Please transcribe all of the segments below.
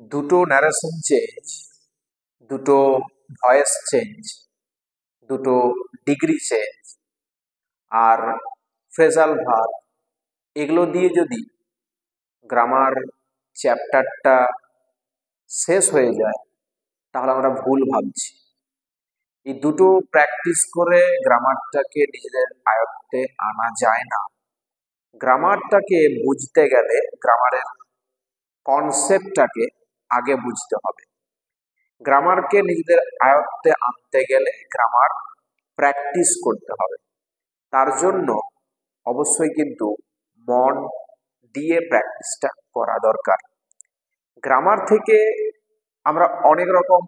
দুটো narration change, দুটো voice change, দুটো ডিগ্রি চেঞ্জ আর ফ্রেজাল ভার্ব, এগুলো দিয়ে যদি গ্রামার চ্যাপ্টারটা শেষ হয়ে যায় তাহলে আমরা ভুল ভাবছি। এই দুটো প্র্যাকটিস করে গ্রামারটাকে নিজেদের আয়ত্তে আনা যায় না। গ্রামারটাকে বুঝতে গেলে গ্রামারের কনসেপ্টটাকে আগে বুঝতে হবে। গ্রামারকে নিজেদের আয়ত্তে আনতে গেলে গ্রামার প্র্যাকটিস করতে হবে। তার জন্য অবশ্যই কিন্তু মন দিয়ে প্র্যাকটিসটা করা দরকার। গ্রামার থেকে আমরা অনেক রকম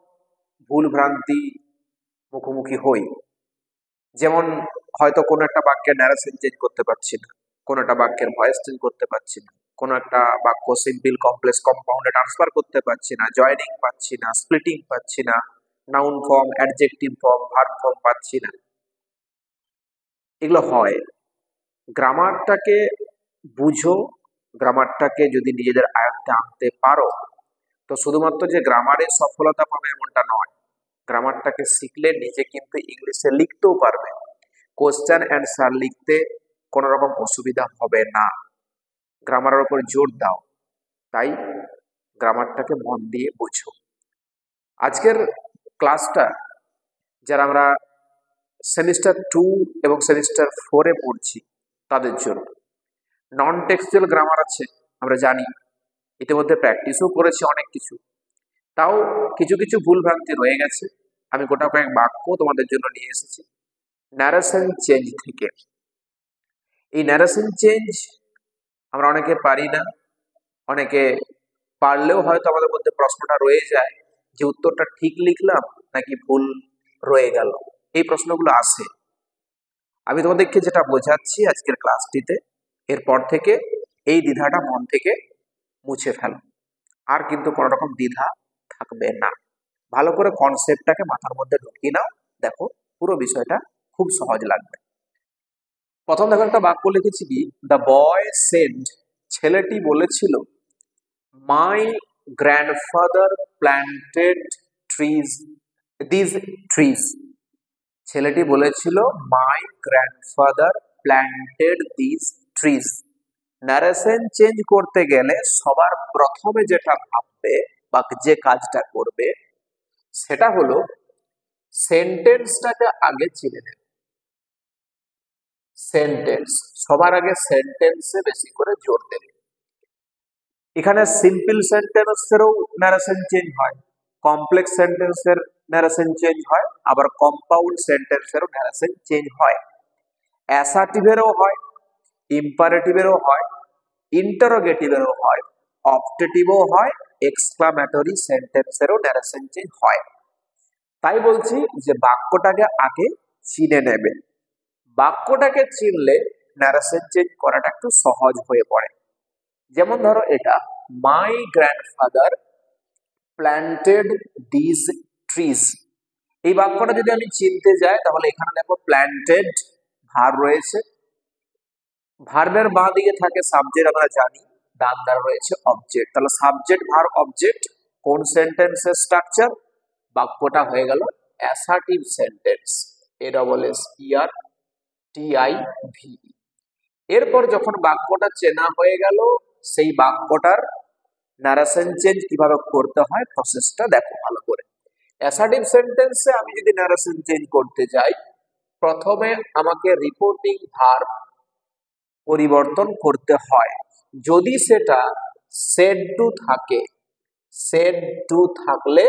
ভুল ভ্রান্তি মুখোমুখি হই। যেমন হয়তো কোনো একটা বাক্যের ন্যারেশন চেঞ্জ করতে পারছি না, কোনো একটা বাক্যের ভয়েস চেঞ্জ করতে পারছি না, কোনো একটা বাক্য সিম্পল কমপ্লেক্স কম্পাউন্ডে ট্রান্সফার করতে পারছি না, জয়েনিং পাচ্ছি না, স্প্লিটিং পাচ্ছি না, noun form, adjective form, verb form পাচ্ছি না। এগুলো হয়। গ্রামারটাকে বুঝো, গ্রামারটাকে যদি নিজেদের আয়ত্তে আনতে পারো তো শুধুমাত্র যে গ্রামারে সফলতা পাবে এমনটা নয়। গ্রামারটাকে শিখলে নিজে কিন্তু ইংলিশে লিখতেও পারবে। কোশ্চেন অ্যান্সার লিখতে কোনো রকম অসুবিধা হবে না। গ্রামারের উপর জোর দাও। তাই গ্রামারটাকে মন দিয়ে বুঝো। আজকের ক্লাসটা যারা আমরা সেমিস্টার 2 এবং সেমিস্টার 4-এ পড়ছি তাদের জন্য। নন টেক্সচুয়াল গ্রামার আছে, আমরা জানি, ইতিমধ্যে প্র্যাকটিসও করেছি অনেক কিছু। তাও কিছু কিছু ভুল ভ্রান্তি রয়ে গেছে। আমি গোটা কয়েক বাক্য তোমাদের জন্য নিয়ে এসেছি ন্যারেশন চেঞ্জ থেকে। এই ন্যারেশন চেঞ্জ আমরা অনেকে পারি না, অনেকে পারলেও হয়তো আমাদের মধ্যে প্রশ্নটা রয়ে যায় যে উত্তরটা ঠিক লিখলাম নাকি ভুল রয়ে গেল। এই প্রশ্নগুলো আসে। আমি তোমাদেরকে যেটা বোঝাচ্ছি আজকের ক্লাসটিতে, এরপর থেকে এই দ্বিধাটা মন থেকে মুছে ফেলো। আর কিন্তু কোনো রকম দ্বিধা থাকবে না। ভালো করে কনসেপ্টটাকে মাথার মধ্যে ঢুকিয়ে নাও, দেখো পুরো বিষয়টা খুব সহজ লাগবে। প্রথম দেখো একটা বাক্য লিখেছি কি, দ্য বয় সেড, ছেলেটি বলেছিল, my grandfather planted trees, this trees. ছেলেটি বলেছিল my grandfather planted this trees. Narration change করতে গেলে সবার প্রথমে যেটা ভাববে বা যে কাজটা করবে সেটা হলো সেন্টেন্সটাকে আগে চিনে নেবে। সেন্টেন্স সবার আগে সেন্টেন্সে বেশি করে জোর দেবে। এখানে সিম্পল সেন্টেন্সেরও ন্যারেশন চেঞ্জ হয়, কমপ্লেক্স সেন্টেন্সের ন্যারেশন চেঞ্জ হয়, আবার কম্পাউন্ড সেন্টেন্সেরও ন্যারেশন চেঞ্জ হয়। অ্যাসার্টিভেরও হয়, ইম্পারেটিভেরও হয়, ইন্টারোগেটিভেরও হয়, অপটেটিভও হয়, এক্সক্লামেটরি সেন্টেন্সেরও ন্যারেশন চেঞ্জ হয়। তাই বলছি যে বাক্যটাকে আগে চিনে নেবে। বাক্যটাকে চিনলে ন্যারেশন চেঞ্জ করাটা একটু সহজ হয়ে পড়ে। যেমন ধরো এটা, my grandfather planted this trees. এই বাক্যটা যদি আমি চিনতে যাই তাহলে এখানে দেখো প্ল্যান্টেড ভার্ব রয়েছে, ভার্বের বাঁ দিকে থাকে সাবজেক্ট, আমরা জানি, ডান দ্বারা রয়েছে অবজেক্ট। তাহলে সাবজেক্ট ভার্ব অবজেক্ট কোন সেন্টেন্সের স্ট্রাকচার? বাক্যটা হয়ে গেল অ্যাসার্টিভ সেন্টেন্স, ASSERTIV। এরপর যখন বাক্যটা চেনা হয়ে গেল, সেই বাক্যটার ন্যারেশন চেঞ্জ কিভাবে করতে হয় প্রসেসটা দেখো ভালো করে। অ্যাসার্টিভ সেন্টেন্সে আমি যদি ন্যারেশন চেঞ্জ করতে যাই, প্রথমে আমাকে রিপোর্টিং ভার্ব পরিবর্তন করতে হয়। যদি সেটা সেড টু থাকে, সেড টু থাকলে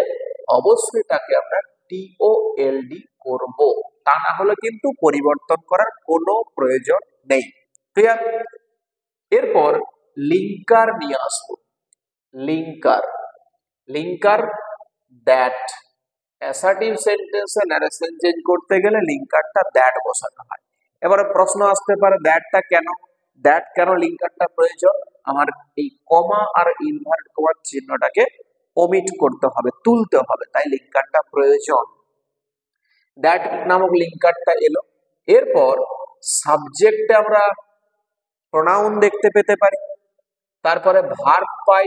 অবশ্যই তাকে আমরা TOLD করব, তা না হলে কিন্তু পরিবর্তন করার কোনো প্রয়োজন নেই। ক্লিয়ার? এরপর লিঙ্কার নিয়ে আসবো। Linker, linker that. অ্যাসার্টিভ সেন্টেন্সে ন্যারেশন চেঞ্জ করতে গেলে লিঙ্কারটা দ্যাট বসাতে হয়। এবারে প্রশ্ন আসতে পারে দ্যাটটা কেন, দ্যাট কেন লিঙ্কারটা প্রয়োজন? আমার এই কমা আর ইনভার্ট কমার চিহ্নটাকে ওমিট করতে হবে, তুলতে হবে, তাই লিঙ্কারটা প্রয়োজন। দ্যাট নামক লিঙ্কারটা এলো। এরপর সাবজেক্টে আমরা প্রোনাউন দেখতে পেতে পারি, তারপরে ভার্ব পাই,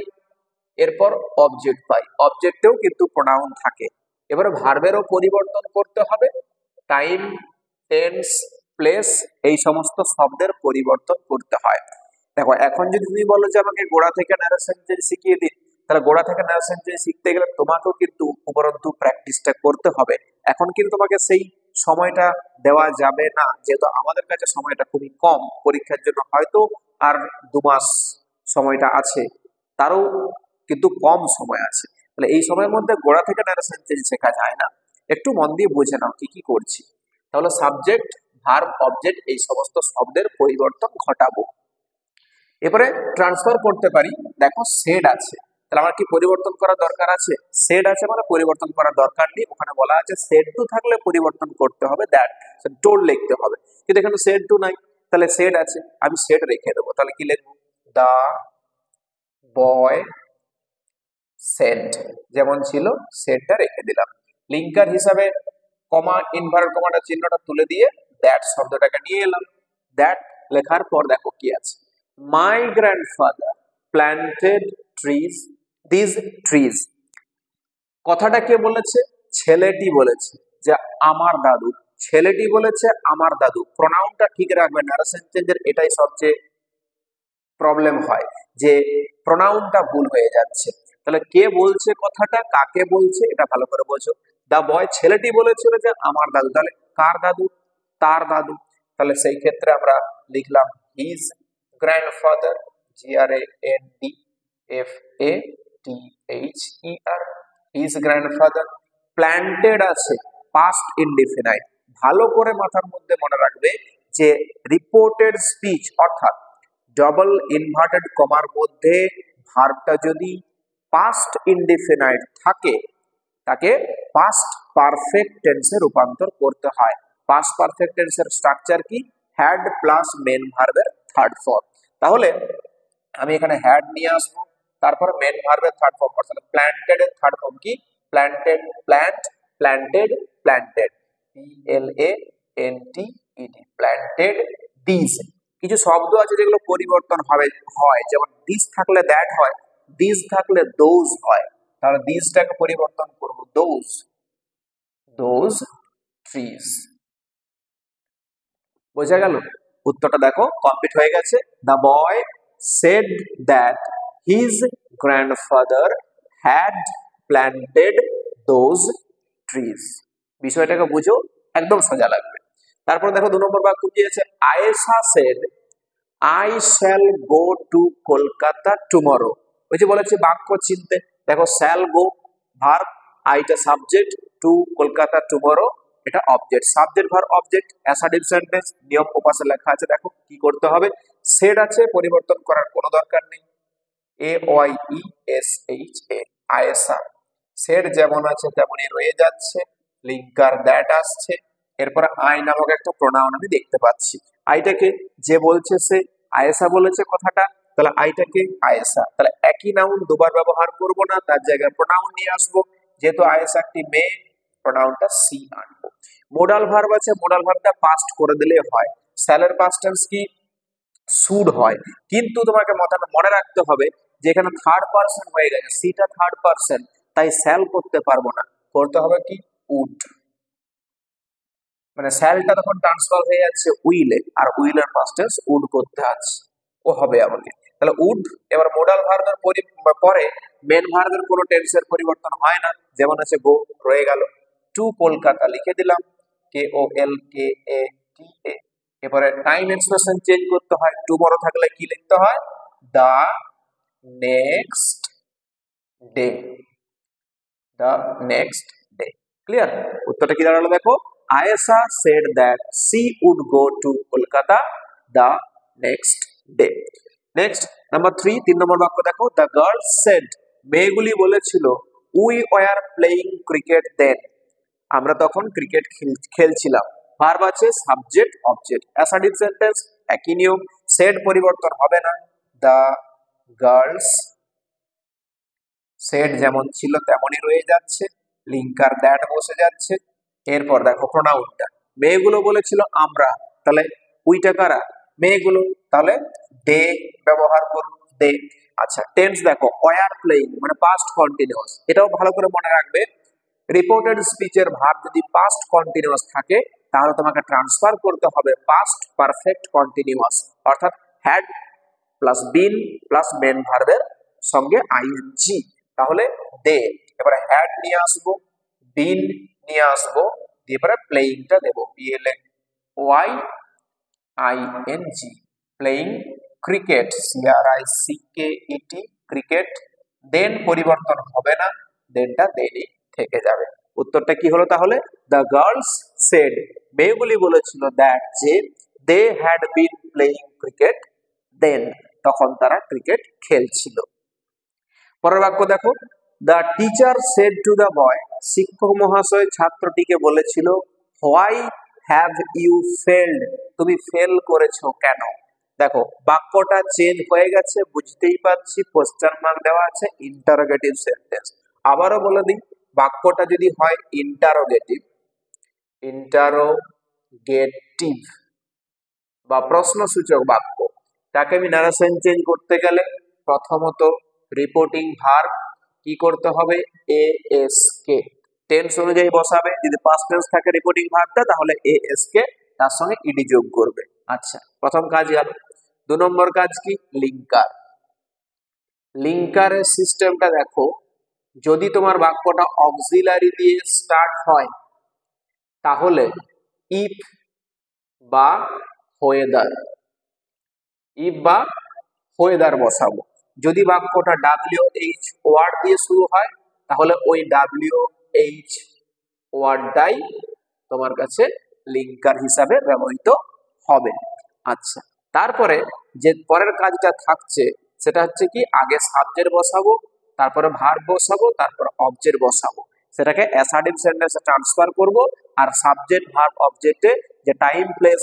এরপর অবজেক্ট পাই, অবজেক্টেও কিন্তু প্রোনাউন থাকে। এবারে ভার্বেরও পরিবর্তন করতে হবে, টাইম, টেন্স, প্লেস এই সমস্ত শব্দের পরিবর্তন করতে হয়। দেখো এখন যদি তুমি বলো যে আমাকে গোড়া থেকে ন্যারেশন চেঞ্জ শিখিয়ে দিন, তাহলে গোড়া থেকে ন্যারেশন চেঞ্জ শিখতে গেলে তোমাকেও কিন্তু উপরন্তু প্র্যাকটিসটা করতে হবে। এখন কিন্তু তোমাকে সেই সময়টা দেওয়া যাবে না, যেহেতু আমাদের কাছে সময়টা খুবই কম, পরীক্ষার জন্য হয়তো আর 2 মাস সময়টা আছে, তারও কিন্তু কম সময় আছে। তাহলে এই সময়ের মধ্যে গোড়া থেকে ন্যারেশন চেঞ্জ শেখা যায় না। একটু মন দিয়ে বুঝে নাও কি কি করছি। তাহলে সাবজেক্ট, ভার্ব, অবজেক্ট এই সমস্ত শব্দের পরিবর্তন ঘটাবো। এবারে ট্রান্সফার করতে পারি। দেখো সেড আছে, তাহলে আমার কি পরিবর্তন করার দরকার আছে? সেড আছে মানে পরিবর্তন করার দরকার নেই। ওখানে বলা আছে সেড টু থাকলে পরিবর্তন করতে হবে, দ্যাট টোল লিখতে হবে, কিন্তু এখানে সেড টু নাই, তাহলে সেড আছে, আমি সেড রেখে দেবো। তাহলে কি লিখবো? দা বয় সেড, যেমন ছিল সেডটা রেখে দিলাম। লিঙ্কার হিসাবে কমা, ইনভার্টেড কমাটা চিহ্নটা তুলে দিয়ে দ্যাট শব্দটাকে নিয়ে এলাম। দ্যাট লেখার পর দেখো কি আছে, my grandfather planted trees, this trees. কথাটা কে বলেছে? ছেলেটি বলেছে যে আমার দাদু। ছেলেটি বলেছে আমার দাদু, প্রোনাউনটা ঠিক রাখবে। ন্যারেশন চেঞ্জের এটাই সবচেয়ে প্রবলেম হয় যে প্রোনাউনটা ভুল হয়ে যাচ্ছে। তাহলে কে বলছে কথাটা, কাকে বলছে, এটা ভালো করে বোঝো। দা বয়, ছেলেটি বলেছিল যে আমার দাদু, তাহলে কার দাদু? তার দাদু। তাহলে সেই ক্ষেত্রে আমরা লিখলাম his grandfather, GRANDFATHER, his grandfather. Planted আছে, পাস্ট ইনডিফিনাইট। ভালো করে মাথার মধ্যে মনে রাখবে যে রিপোর্টেড স্পিচ অর্থাৎ ডবল ইনভার্টেড কমার মধ্যে ভার্বটা যদি পাস্ট ইনডিফিনাইট থাকে, তাকে পাস্ট পারফেক্ট টেন্সে রূপান্তর করতে হয়। পাস্ট পারফেক্ট টেন্সের স্ট্রাকচার কি? হ্যাড প্লাস মেন ভার্বের থার্ড ফর্ম। তাহলে আমি এখানে হ্যাড নিয়ে আসবো, তারপর মেন ভার্বের থার্ড ফর্ম। অর্থাৎ প্ল্যান্টেড এর থার্ড ফর্ম কি? Planted, plant, planted, planted, PLANTED, planted. This, কিছু শব্দ আছে যেগুলো পরিবর্তন হয়, যেমন দিস থাকলে দ্যাট হয়, দিস থাকলে দোজ হয়। তাহলে দিসটাকে পরিবর্তন করব দোজ ট্রিজ। বোঝা গেল? উত্তরটা দেখো কমপ্লিট হয়ে গেছে। The boy said that his grandfather had planted those trees. বিষয়টাকে বুঝো, একদম সোজা লাগবে। তারপর দেখো 2 নম্বর বাক্য কি আছে? Ayesha said I shall go to Kolkata tomorrow. ওই যে বলেছি বাক্য চিনতে, দেখো শ্যাল গো ভার্ব, আইটা সাবজেক্ট, টু কলকাতা টুমরো এটা object. Subject verb object assertive sentence. নিয়ম ওপাশে লেখা আছে, দেখো কি করতে হবে। সেড আছে, পরিবর্তন করার কোনো দরকার নেই। AYESHA, আয়েশা। সেড যেমন আছে তেমনই রয়ে যাচ্ছে। লিঙ্কার দ্যাট আসছে, এরপর আই নামক একটা প্রোনাউন আমি দেখতে পাচ্ছি। আইটাকে যে বলছে সে, আয়েশা বলেছে কথাটা, তাহলে আইটাকে আয়েশা। তাহলে একই নাউন দুবার ব্যবহার করব না, তার জায়গায় প্রোনাউন নিয়ে আসবো। যেহেতু আয়েশা একটি মেয়ে, প্রোনাউনটা সি আনবো। মোডাল ভার্ব আছে, মোডাল ভার্বটা পাস্ট করে দিলে হয়। স্যালের পাস্ট টেন্স কি? শুড হয়, কিন্তু তোমাকে মনে রাখতে হবে যে এখানে থার্ড পারসন হয়ে গেছে, সিটা থার্ড পারসন, তাই স্যাল করতে পারবো না, করতে হবে কি? উড। মানে স্যালটা তখন ট্রান্সফার হয়ে যাচ্ছে উইলে, আর উইলের পাস্ট টেন্স উড করতে আছে, ও হবে আমাকে। তাহলে উড। এবার মোডাল ভার্বের পরে মেন ভার্বের কোনো টেন্সের পরিবর্তন হয় না, যেমন আছে গো, রয়ে গেল। টু কলকাতা লিখে দিলাম, KOLKATA। এবারে টাইম এক্সপ্রেশন চেঞ্জ করতে হয়, টুমরো থাকলে কি লিখতে হয়? The next day, the next day. Clear? উত্তরটা কি দাঁড়ালো দেখো, Ayesha said that she would go to Kolkata the next day. Next number 3 নম্বর বাক্য দেখো, দ্য গার্ল সেড, মেয়েগুলি বলেছিল, we were playing cricket then, আমরা তখন ক্রিকেট খেলছিলাম। ভার্ব আছে, সাবজেক্ট অবজেক্ট অ্যাসার্টিভ সেন্টেন্স, একই নিয়ম। সেড পরিবর্তন হবে না, দ্য গার্লস সেড যেমন ছিল তেমনই রয়ে যাচ্ছে। লিঙ্কার দ্যাট বসে যাচ্ছে। এরপর দেখো প্রোনাউনটা, মেয়েগুলো বলেছিল আমরা, তাহলে উইটা কারা? মেয়েগুলো, তাহলে দে ব্যবহার করুন, দে। আচ্ছা, টেন্স দেখো, ওয়ার প্লেইং মানে পাস্ট কন্টিনিউয়াস, এটাও ভালো করে মনে রাখবে। রিপোর্টেড স্পিচের ভার্ব যদি পাস্ট কন্টিনিউয়াস থাকে তাহলে তোমাকে ট্রান্সফার করতে হবে পাস্ট পারফেক্ট কন্টিনিউয়াস, অর্থাৎ had plus been plus main ভার্বের সঙ্গে আইএনজি, তাহলে দে। এবারে হ্যাড নিয়ে আসবো, বিন নিয়ে আসবো, এবারে প্লেইংটা দেবো, P L A Y ING, playing cricket, সিআরআইসিকেইটি, cricket. দেন পরিবর্তন হবে না, দেনটা দেনই থেকে যাবে। উত্তরটা কি হলো তাহলে? দ্য গার্লস সেড, মেয়েগুলি বলেছিল দ্যাট যে they had been playing cricket then, তখন তারা ক্রিকেট খেলছিল। পরের বাক্য দেখো, the teacher said to the boy, শিক্ষক মহাশয় ছাত্রটিকে বলেছিল হোয়াই হ্যাভ ইউ ফেলড, তুমি ফেল করেছো কেন। দেখো বাক্যটা চেঞ্জ হয়ে গেছে, বুঝতেই পারছি, কোশ্চেন মার্ক দেওয়া আছে, ইন্টারোগেটিভ সেন্টেন্স। আবারও বলে দিই, বাক্যটা যদি হয় ইন্টারোগেটিভ, ইন্টারোগেটিভ বা প্রশ্নসূচক বাক্য, তাকে আমি নারেশন চেঞ্জ করতে গেলে প্রথমত রিপোর্টিং ভার্ব কি করতে হবে, এএসকে টেন্স অনুযায়ী বসাবে। যদি পাস্ট টেন্স থাকে রিপোর্টিং ভার্বটা, তাহলে এএসকে তার সঙ্গে ইডি যোগ করবে। আচ্ছা, প্রথম কাজ গেল। 2 নম্বর কাজ কি, লিঙ্কার। লিঙ্কারের সিস্টেমটা দেখো, যদি তোমার বাক্যটা অক্সিলারি দিয়ে স্টার্ট হয় তাহলে ইফ বা হোয়েদার, ইফ বা হোয়েদার বসাবো। যদি বাক্যটা WH ওয়ার্ড দিয়ে শুরু হয় তাহলে ওই WH ওয়ার্ডটাই তোমার কাছে লিঙ্কার হিসাবে ব্যবহৃত হবে। আচ্ছা, তারপরে যে পরের কাজটা থাকছে সেটা হচ্ছে কি, আগে সাবজেক্ট বসাবো, তারপরে ভার্ব বসাবো, তারপরে অবজেক্ট বসাবো, সেটাকে অ্যাসার্টিভ সেন্টেন্সে ট্রান্সফার করব। আর সাবজেক্ট ভার্ব অবজেক্টে যে টাইম প্লেস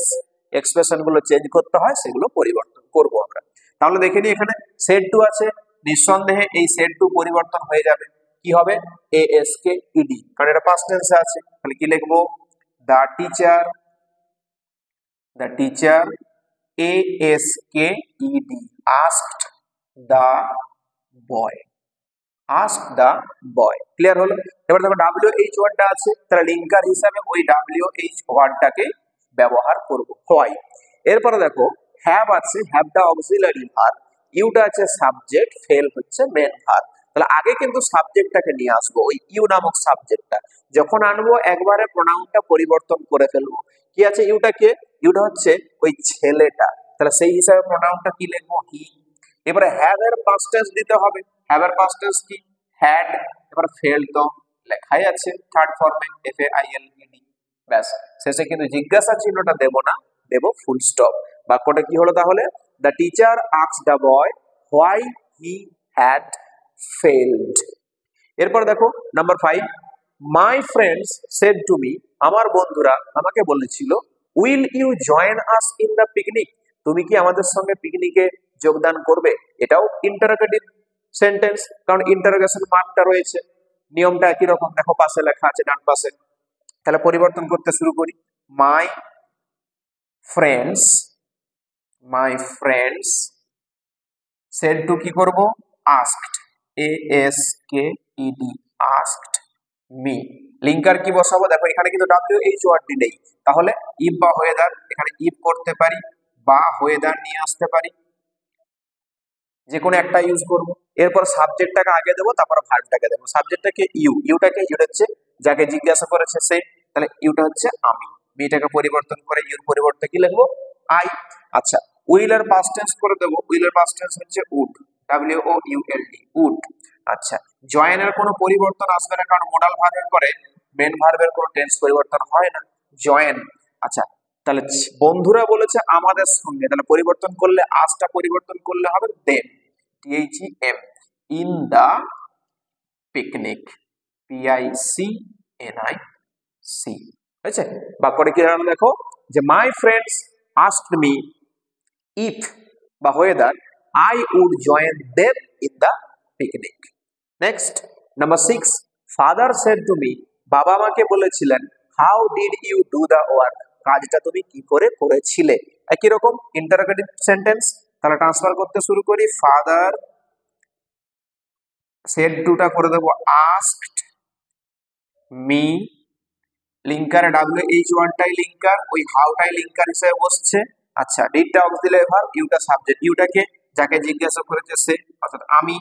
এক্সপ্রেশন গুলো চেঞ্জ করতে হয় সেগুলো পরিবর্তন করব আমরা। তাহলে দেখে নিই, এখানে সেড টু আছে, নিঃসন্দেহে এই সেড টু পরিবর্তন হয়ে যাবে, কি হবে, এএসকে ইডি, কারণ এটা পাস্ট টেন্সে আছে। তাহলে কি লিখবো, the teacher, the teacher ASK ED asked the boy, ask the boy. Clear হলো? এবার দেখো WH ওয়ার্ডটা আছে, তাহলে লিঙ্কার হিসাবে ওই WH ওয়ার্ডটাকে ব্যবহার করব, হোয়াই। এরপরে দেখো হ্যাভ আছে, হ্যাভটা অক্সিলারি ভার্ব, ইউটা আছে সাবজেক্ট, ফেল হচ্ছে মেন ভার্ব। তাহলে আগে কিন্তু সাবজেক্টটাকে নিয়ে আসবো, ওই ইউ নামক সাবজেক্টটা। যখন আনবো একবারে প্রোনাউনটা পরিবর্তন করে ফেলবো। কি আছে ইউটাকে, ইউটা হচ্ছে ওই ছেলেটা, তাহলে সেই হিসাবে প্রোনাউনটা কি লিখবো, হি। এবারে হ্যাভ এর পাস্ট টেন্স দিতে হবে, হ্যাভ এর পাস্ট টেন্স কি, হ্যাড। এবার ফেল তো লেখাই আছে থার্ড ফর্মে, FAILED, ব্যাস। শেষে কিন্তু জিজ্ঞাসা চিহ্নটা দেব না, দেব ফুল স্টপ। বাক্যটা কি হলো তাহলে, the teacher asked the boy why he had failed. এরপর দেখো number 5, my friends said to me, আমার বন্ধুরা আমাকে বলেছিল, will you join us in the picnic, তুমি কি আমাদের সঙ্গে পিকনিকে যোগদান করবে। এটাও ইন্টারোগেটিভ সেন্টেন্স, কারণ ইন্টারোগেশন মার্কটা রয়েছে। নিয়মটা একই রকম, দেখো পাশে লেখা আছে ডান পাশে। তাহলে পরিবর্তন করতে শুরু করি, my friends, my friends said two কি করব, asked, ASKED, asked me. Linker কি বসাবো, দেখো এখানে কিন্তু WH ওয়ার্ডটি নেই, তাহলে ইফ বা হোয়েদার, এখানে ইফ করতে পারি বা হোয়েদার নিয়ে আসতে পারি, যে কোনো একটা ইউজ করব। এরপর সাবজেক্টটাকে আগে দেবো, তারপর ভার্বটাকে দেবো। সাবজেক্টটাকে ইউ, ইউটাকে, ইউটা হচ্ছে যাকে জিজ্ঞাসা করেছে সে, তাহলে ইউটা হচ্ছে আমি, মিটাকে পরিবর্তন করে ইউর পরিবর্তে কি লিখবো, আই। আচ্ছা, উইল এর পাস্ট টেন্স করে দেবো, উইল এর পাস্ট টেন্স হচ্ছে উড, WOULD, উড। আচ্ছা, জয়েন এর কোনো পরিবর্তন আসবে না, কারণ মোডাল ভার্বের পরে মেন ভার্বের কোনো টেন্স পরিবর্তন হয় না, জয়েন। আচ্ছা, তাহলে বন্ধুরা বলেছে আমাদের সঙ্গে, তাহলে পরিবর্তন করলে আজটা পরিবর্তন করলে হবে them, THEM, in the picnic, PICNIC। হয়েছে? বাক্যটা কি দাঁড়ালো দেখো, যে my friends asked me if বা whether I would join them in the picnic. Next number 6, father said to me, বাবা আমাকে বলেছিলেন, how did you do the work, কাজটা তুমি কি করে করেছিলে। একই রকম ইন্টারোগেটিভ সেন্টেন্স, তাহলে ট্রান্সফার করতে শুরু করি, ফাদার সেড টুটা করে দেবো আস্কড মি, লিঙ্কার WH1টাই লিঙ্কার, ওই হাউটাই লিঙ্কার হিসেবে বসছে। আচ্ছা, ডিডটা অক্সিলারি ভার্ব, ইউটা সাবজেক্ট, ইউটাকে যাকে জিজ্ঞাসা করেছে সে, অর্থাৎ আমি,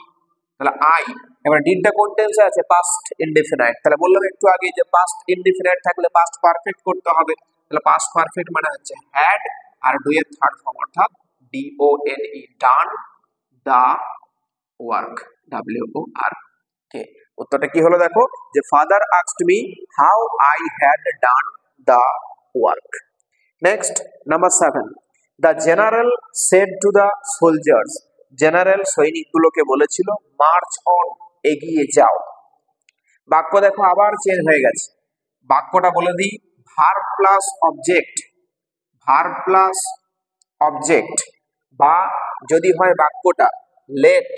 তাহলে আই। এবার ডিডটা কোন টেন্সে আছে? Past indefinite. তাহলে বললাম একটু আগে যে পাস্ট ইনডেফিনাইট থাকলে পাস্ট পারফেক্ট করতে হবে। তাহলে পাস্ট পারফেক্ট মানে হচ্ছে হ্যাড, আর ডু এর থার্ড ফর্ম অর্থাৎ DONE, done the work, WORK। উত্তরটা কি হলো দেখো, যে father asked me how I had done the work. Next number 7, the general said to the soldiers, general সৈনিকগুলোকে বলেছিল মার্চ অন, এগিয়ে যাও। বাক্য দেখো আবার চেঞ্জ হয়ে গেছে, বাক্যটা বলে দিই, verb plus object, verb plus object, বা যদি হয় বাক্যটা let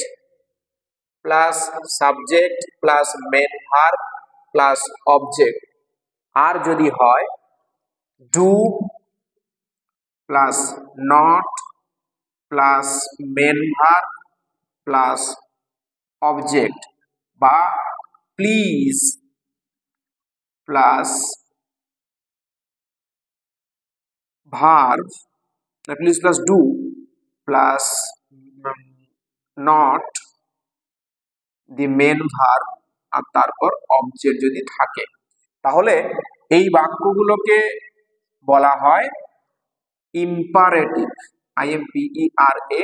plus subject plus main verb plus object, আর যদি হয় do plus not plus main verb plus object, বা please plus verb, please plus do plus not the main verb আর তারপর অবজেক্ট যদি থাকে, তাহলে এই বাক্যগুলোকে বলা হয় ইম্পারেটিভ, IMPERATIV।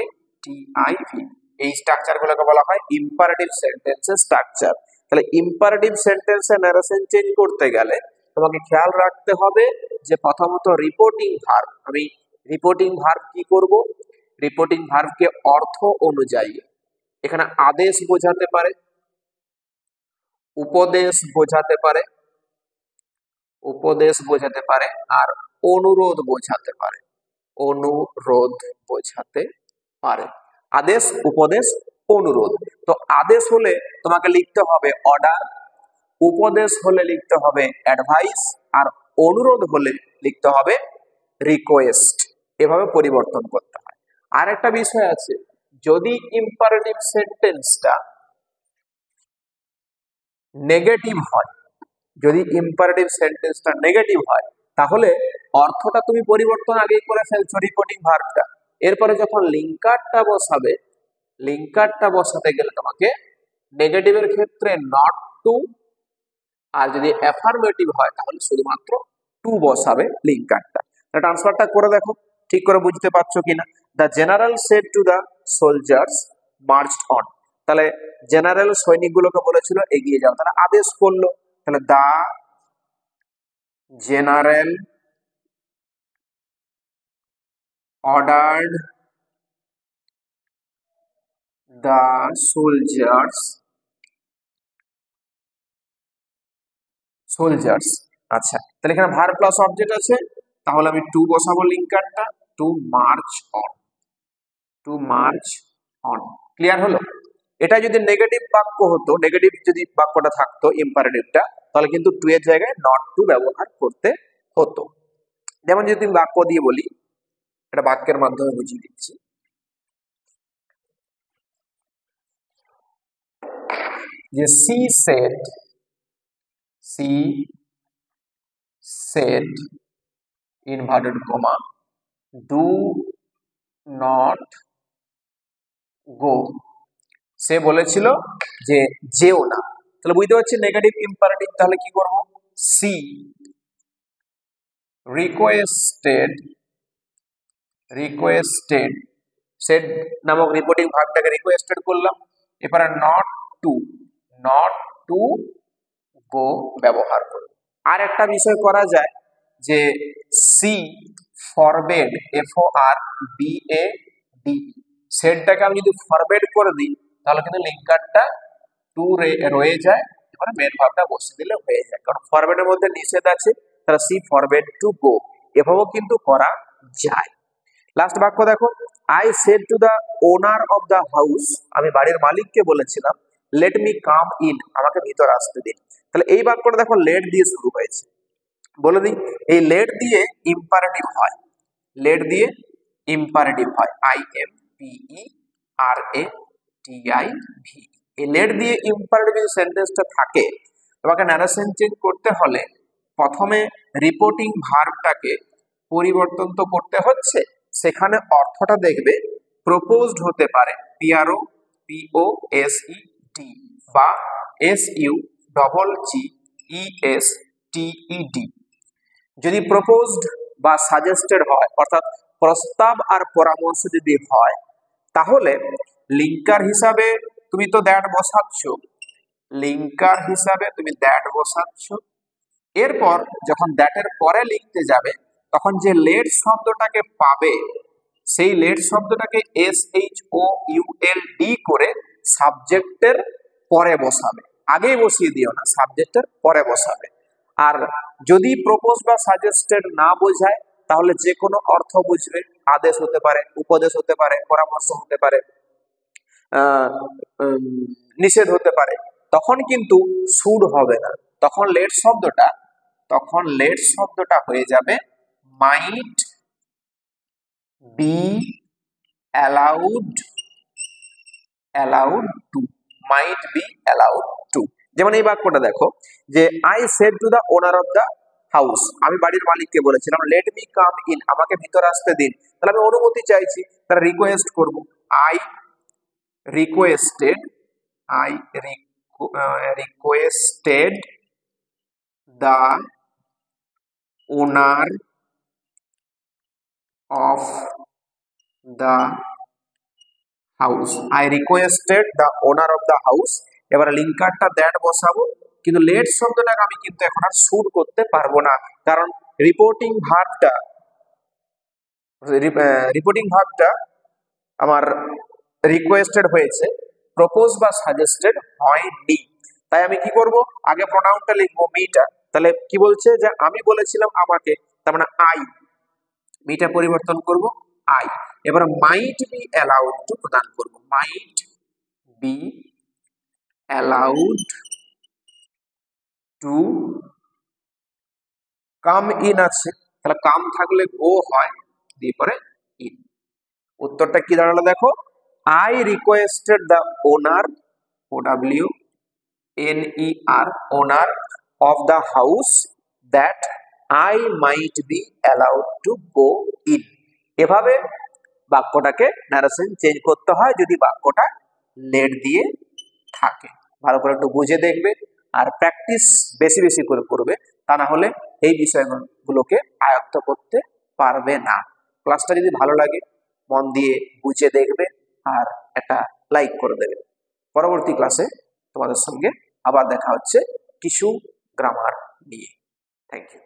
এই স্ট্রাকচারগুলোকে বলা হয় ইম্পারেটিভ সেন্টেন্সের স্ট্রাকচার। তাহলে ইম্পারেটিভ সেন্টেন্সে ন্যারেশন চেঞ্জ করতে গেলে তোমাকে খেয়াল রাখতে হবে যে প্রথমত রিপোর্টিং ভার্ব, আমি রিপোর্টিং ভার্ব কি করব, রিপোর্টিং ভার্বকে অর্থ অনুযায়ী এখানে আদেশ বোঝাতে পারে, উপদেশ বোঝাতে পারে, উপদেশ বোঝাতে পারে, আর অনুরোধ বোঝাতে পারে, অনুরোধ বোঝাতে পারে। আদেশ, উপদেশ, অনুরোধ। তো আদেশ হলে তোমাকে লিখতে হবে অর্ডার, উপদেশ হলে লিখতে হবে অ্যাডভাইস, আর অনুরোধ হলে লিখতে হবে রিকোয়েস্ট। এভাবে পরিবর্তন করতে হয়। আর একটা বিষয় আছে, যদি ইম্পারেটিভ সেন্টেন্সটা নেগেটিভ হয়, যদি ইম্পারেটিভ সেন্টেন্সটা নেগেটিভ হয়, তাহলে অর্থটা তুমি পরিবর্তন আগেই করে ফেলছো রিপোর্টিং ভার্বটা, এরপরে যখন লিঙ্কারটা বসাবে, লিঙ্কারটা বসাতে গেলে তোমাকে নেগেটিভের ক্ষেত্রে নট টু, আর যদি অ্যাফার্মেটিভ হয় তাহলে শুধুমাত্র টু বসাবে লিঙ্কারটা। ট্রান্সফারটা করে দেখো ঠিক করে বুঝতে পারছো কিনা। The general said to the soldiers marched on, তাহলে জেনারেল সৈনিকগুলোকে বলেছিল এগিয়ে যাও, তাহলে আদেশ করলো, তাহলে the general ordered the soldiers, soldiers. আচ্ছা, তাহলে এখানে ভার্ব প্লাস অবজেক্ট আছে, তাহলে আমি টু বসাবো লিঙ্কারটা, to march on, to march on. Clear হলো? এটা যদি নেগেটিভ বাক্য হতো, নেগেটিভ যদি বাক্যটা থাকতো ইম্পারেটিভটা, তাহলে কিন্তু টু এর জায়গায় নট টু ব্যবহার করতে হতো। যেমন যদি তুমি বাক্য দিয়ে বলি, এটা বাক্যের মাধ্যমে বুঝিয়ে দিচ্ছি, যে she said inverted comma do not go, সে বলেছিল যে যেও না। তাহলে বুঝতে পারছি নেগেটিভ ইম্পারেটিভ, তাহলে কি করব, সি রিকোয়েস্টেড সেড নামক রিপোর্টিং ভার্বটাকে রিকোয়েস্টেড করলাম, এবারে নট টু গো ব্যবহার করব। আর একটা বিষয় করা যায় যে সি ফরবেড, FORBAD, সেডটাকে আমি যদি ফরবেড করে দিই তাহলে কিন্তু লিঙ্কারটা টু রয়ে যায়, এবারে মেন ভার্বটা বসিয়ে দিলে হয়ে যায়, কারণ ফরবেডের মধ্যে নিষেধ আছে। তাহলে সি ফরবেড টু গো, এভাবেও কিন্তু করা যায়। লাস্ট বাক্য দেখো, I said to the owner of the house, আমি বাড়ির মালিককে বলেছিলাম লেট মি কাম ইন, আমাকে ভিতর আসতে দিন। তাহলে এই বাক্যটা দেখো লেট দিয়ে শুরু হয়েছে, বলে দিই এই লেট দিয়ে ইম্পারেটিভ হয়, লেট দিয়ে ইম্পারেটিভ হয়, IMPERATIVE। PERATIV। এই লেট দিয়ে ইম্পারেটিভ যদি সেন্টেন্সটা থাকে, তোমাকে ন্যারেশন চেঞ্জ করতে হলে প্রথমে রিপোর্টিং ভার্বটাকে পরিবর্তন তো করতে হচ্ছে, সেখানে অর্থটা দেখবে প্রপোজড হতে পারে PROPOSED বা SUGGESTED। যদি প্রপোজড বা সাজেস্টেড হয়, অর্থাৎ প্রস্তাব আর পরামর্শ যদি হয়, তাহলে লিঙ্কার হিসাবে তুমি তো দ্যাট বসাচ্ছ, লিঙ্কার হিসাবে তুমি দ্যাট বসাচ্ছ। এরপর যখন দ্যাটের পরে লিখতে যাবে, তখন যে লেট শব্দটাকে পাবে, সেই লেট শব্দটাকে SHOULD করে সাবজেক্টের পরে বসাবে, আগেই বসিয়ে দিও না, সাবজেক্টের পরে বসাবে। আর যদি প্রপোজ বা সাজেস্টেড না বোঝায়, তাহলে যে কোনো অর্থ বুঝবে, আদেশ হতে পারে, উপদেশ হতে পারে, পরামর্শ হতে পারে, নিষেধ হতে পারে, তখন কিন্তু শুড হবে না, তখন লেট শব্দটা হয়ে যাবে মাইট be allowed two, mite be allowed two. যেমন এই বাক্যটা দেখো, যে I said to the owner of the house, আমি বাড়ির মালিককে বলেছিলাম লেট মি কাম ইন, আমাকে ভিতরে আসতে দিন। তাহলে আমি অনুমতি চাইছি, তারা রিকোয়েস্ট করব, I requested the owner of the house, I requested the owner of the house. এবার লিঙ্কারটা দ্যাট বসাবো, কিন্তু লেট শব্দটাকে আমি কিন্তু এখন আর শুড করতে পারবো না, কারণ রিপোর্টিং ভার্বটা আমার রিকোয়েস্টেড হয়েছে, প্রপোজ বা সাজেস্টেড হয়নি। তাই আমি কি করব, আগে প্রোনাউনটা লিখবো মিটা, তাহলে কি বলছে যে আমি বলেছিলাম আমাকে, তার মানে আই, মিটা পরিবর্তন করব আই। এবার মাইট বি অ্যালাউড টু প্রদান করব, might be allowed to come in আছে, তাহলে কাম থাকলে গো হয়, দিয়ে পরে ইন। উত্তরটা কি দাঁড়ালো দেখো, I requested the owner, OWNER, owner of the house that I might be allowed to go in. এভাবে বাক্যটাকে ন্যারেশন চেঞ্জ করতে হয় যদি বাক্যটা লেট দিয়ে থাকে। ভালো করে একটু বুঝে দেখবে আর প্র্যাকটিস বেশি বেশি করে করবে, তা না হলে এই বিষয়গুলোকে আয়ত্ত করতে পারবে না। ক্লাসটা যদি ভালো লাগে মন দিয়ে বুঝে দেখবে আর একটা লাইক করে দেবে। পরবর্তী ক্লাসে তোমাদের সঙ্গে আবার দেখা হচ্ছে কিছু গ্রামার নিয়ে। Thank you.